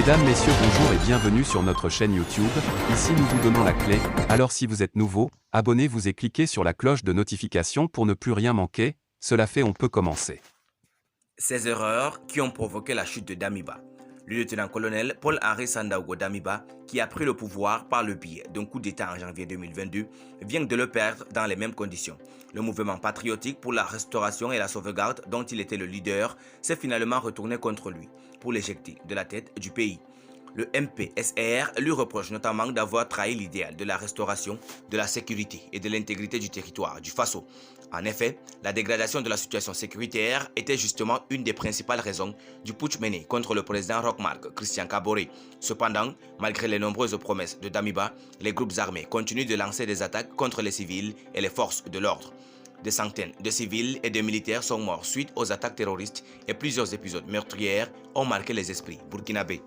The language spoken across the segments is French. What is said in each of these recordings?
Mesdames, Messieurs, bonjour et bienvenue sur notre chaîne YouTube. Ici nous vous donnons la clé, alors si vous êtes nouveau, abonnez-vous et cliquez sur la cloche de notification pour ne plus rien manquer. Cela fait, on peut commencer. Ces erreurs qui ont provoqué la chute de Damiba. Le lieutenant-colonel Paul-Henri Sandaogo Damiba, qui a pris le pouvoir par le biais d'un coup d'État en janvier 2022, vient de le perdre dans les mêmes conditions. Le mouvement patriotique pour la restauration et la sauvegarde dont il était le leader s'est finalement retourné contre lui pour l'éjecter de la tête du pays. Le MPSR lui reproche notamment d'avoir trahi l'idéal de la restauration, de la sécurité et de l'intégrité du territoire du Faso. En effet, la dégradation de la situation sécuritaire était justement une des principales raisons du putsch mené contre le président Roch-Marc Christian Kaboré. Cependant, malgré les nombreuses promesses de Damiba, les groupes armés continuent de lancer des attaques contre les civils et les forces de l'ordre. Des centaines de civils et de militaires sont morts suite aux attaques terroristes et plusieurs épisodes meurtriers ont marqué les esprits burkinabés.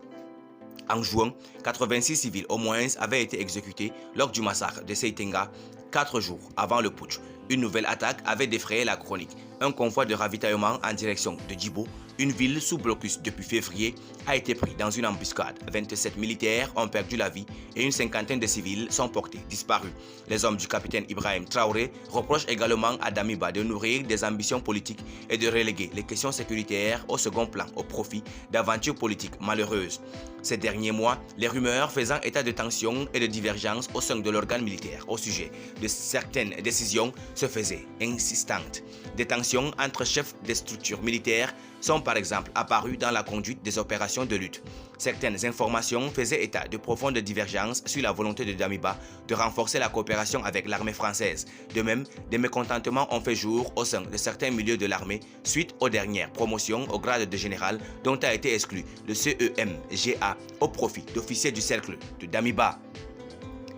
En juin, 86 civils au moins avaient été exécutés lors du massacre de Seitenga, 4 jours avant le putsch. Une nouvelle attaque avait défrayé la chronique. Un convoi de ravitaillement en direction de Djibo, une ville sous blocus depuis février, a été pris dans une embuscade. 27 militaires ont perdu la vie et une cinquantaine de civils sont portés disparus. Les hommes du capitaine Ibrahim Traoré reprochent également à Damiba de nourrir des ambitions politiques et de reléguer les questions sécuritaires au second plan au profit d'aventures politiques malheureuses. Ces derniers mois, les rumeurs faisant état de tensions et de divergences au sein de l'organe militaire au sujet de certaines décisions se faisaient insistantes. Des tensions entre chefs des structures militaires sont par exemple apparues dans la conduite des opérations de lutte. Certaines informations faisaient état de profondes divergences sur la volonté de Damiba de renforcer la coopération avec l'armée française. De même, des mécontentements ont fait jour au sein de certains milieux de l'armée suite aux dernières promotions au grade de général dont a été exclu le CEMGA au profit d'officiers du cercle de Damiba.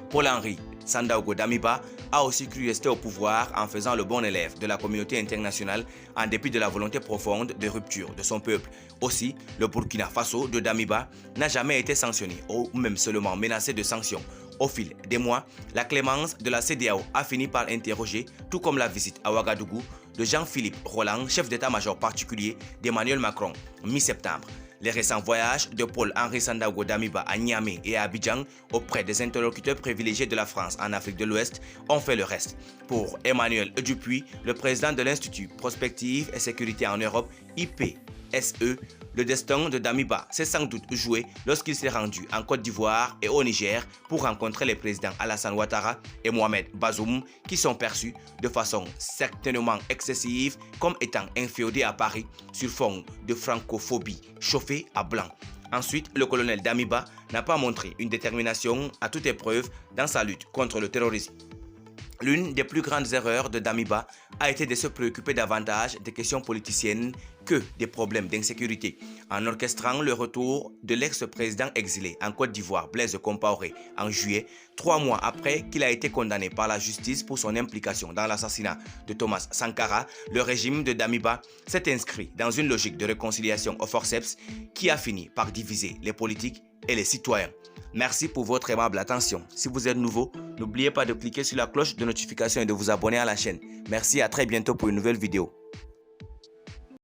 Paul-Henri Sandaogo Damiba a aussi cru rester au pouvoir en faisant le bon élève de la communauté internationale en dépit de la volonté profonde de rupture de son peuple. Aussi, le Burkina Faso de Damiba n'a jamais été sanctionné ou même seulement menacé de sanctions. Au fil des mois, la clémence de la CEDEAO a fini par interroger, tout comme la visite à Ouagadougou de Jean-Philippe Roland, chef d'état-major particulier d'Emmanuel Macron, mi-septembre. Les récents voyages de Paul-Henri Sandaogo Damiba à Niamey et à Abidjan auprès des interlocuteurs privilégiés de la France en Afrique de l'Ouest ont fait le reste. Pour Emmanuel Dupuy, le président de l'Institut Prospective et Sécurité en Europe, IPSE, le destin de Damiba s'est sans doute joué lorsqu'il s'est rendu en Côte d'Ivoire et au Niger pour rencontrer les présidents Alassane Ouattara et Mohamed Bazoum qui sont perçus de façon certainement excessive comme étant inféodés à Paris sur fond de francophobie chauffée à blanc. Ensuite, le colonel Damiba n'a pas montré une détermination à toute épreuve dans sa lutte contre le terrorisme. L'une des plus grandes erreurs de Damiba a été de se préoccuper davantage des questions politiciennes que des problèmes d'insécurité, en orchestrant le retour de l'ex-président exilé en Côte d'Ivoire, Blaise Compaoré, en juillet, 3 mois après qu'il a été condamné par la justice pour son implication dans l'assassinat de Thomas Sankara. Le régime de Damiba s'est inscrit dans une logique de réconciliation au forceps qui a fini par diviser les politiques et les citoyens. Merci pour votre aimable attention. Si vous êtes nouveau, n'oubliez pas de cliquer sur la cloche de notification et de vous abonner à la chaîne. Merci, à très bientôt pour une nouvelle vidéo.